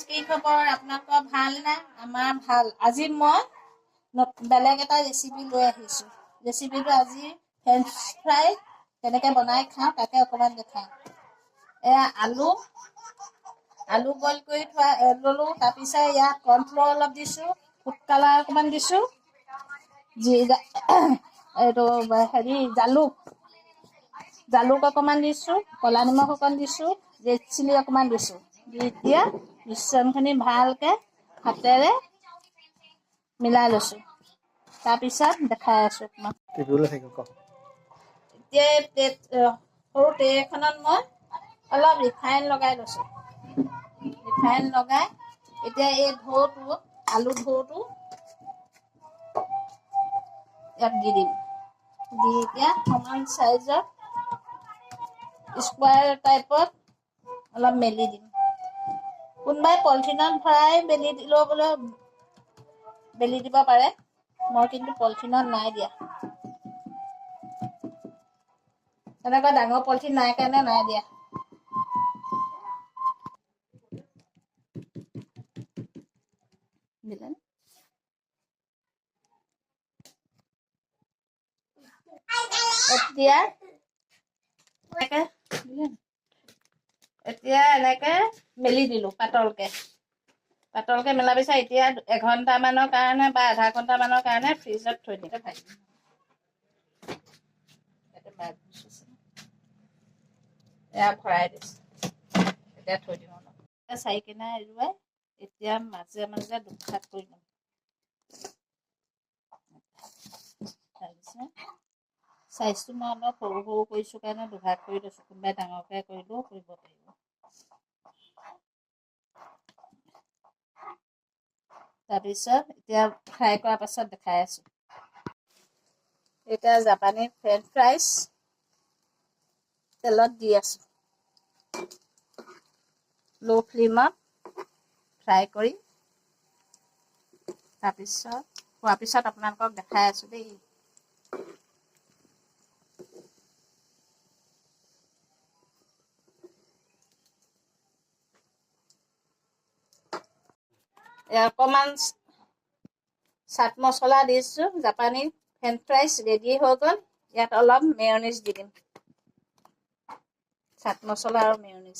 কি খবৰ আপোনালোকৰ ভাল না আমাৰ ভাল আজি মই বেলেগ এটা ৰেচিপি লৈ আহিছোঁ ৰেচিপিটো আজি ফ্ৰেঞ্চ ফ্ৰাই কেনেকৈ বনাই খাওঁ তাকে অকণমান দেখাওঁ এয়া আলু বইল কৰি থোৱা ল'লোঁ তাৰপিছত ইয়াত কৰ্ণফ্ল'ৰ অলপ দিছোঁ ফুড কালাৰ অকণমান দিছোঁ এইটো হেৰি জালুক অকণমান দিছোঁ ক'লা নিমখ অকণমান দিছোঁ ৰেড চিলি অকণমান দিছোঁ দি এতিয়া মিশ্ৰণখিনি ভালকৈ হাতেৰে মিলাই লৈছোঁ তাৰপিছত দেখাই আছোঁ আপোনাক এতিয়া সৰু ট্ৰে এখনত মই অলপ ৰিফাইন লগাই লৈছোঁ ৰিফাইন লগাই এতিয়া এই আলু ঢৌটো ইয়াত দি দিম দি এতিয়া সমান চাইজত স্কোৱাৰ টাইপত অলপ মেলি দিম কোনোবাই পলিথিনত ভৰাই বেলি দিব পাৰে মই কিন্তু পলিথিনত নাই দিয়া তেনেকুৱা ডাঙৰ পলিথিন নাই কাৰণে নাই দিয়া দিলেন এতিয়া এনেকে মেলি দিলোঁ পাতলকে মেলাৰ পিছত এতিয়া এঘণ্টামানৰ কাৰণে বা আধা ঘণ্টামানৰ কাৰণে ফ্ৰিজত থৈ দিলে ভাজিম এয়া ভৰাই দিছোঁ এতিয়া থৈ দিম অলপ চাৰি কিনাৰে এৰুৱাই এতিয়া মাজে মাজে দুভাগ কৰি দিম চাইজটো মই অলপ সৰু কৰিছোঁ কাৰণে দুভাগ কৰি লৈছোঁ কোনোবাই ডাঙৰকৈ কৰিলেও কৰিব পাৰিব তাৰপিছত এতিয়া ফ্ৰাই কৰাৰ পাছত দেখাই আছোঁ এতিয়া জাপানী ফ্ৰেঞ্চ ফ্ৰাইজ তেলত দি আছোঁ ল' ফ্লেমত ফ্ৰাই কৰি তাৰপিছত হোৱাৰ পিছত আপোনালোকক দেখাই আছোঁ দেই অকণমান চাট মছলা দিছোঁ জাপানী ফ্ৰেঞ্চ ফ্ৰাইজ ৰেডি হৈ গ'ল ইয়াত অলপ মেয়নিজ দি দিম চাট মছলা আৰু মেয়নিজ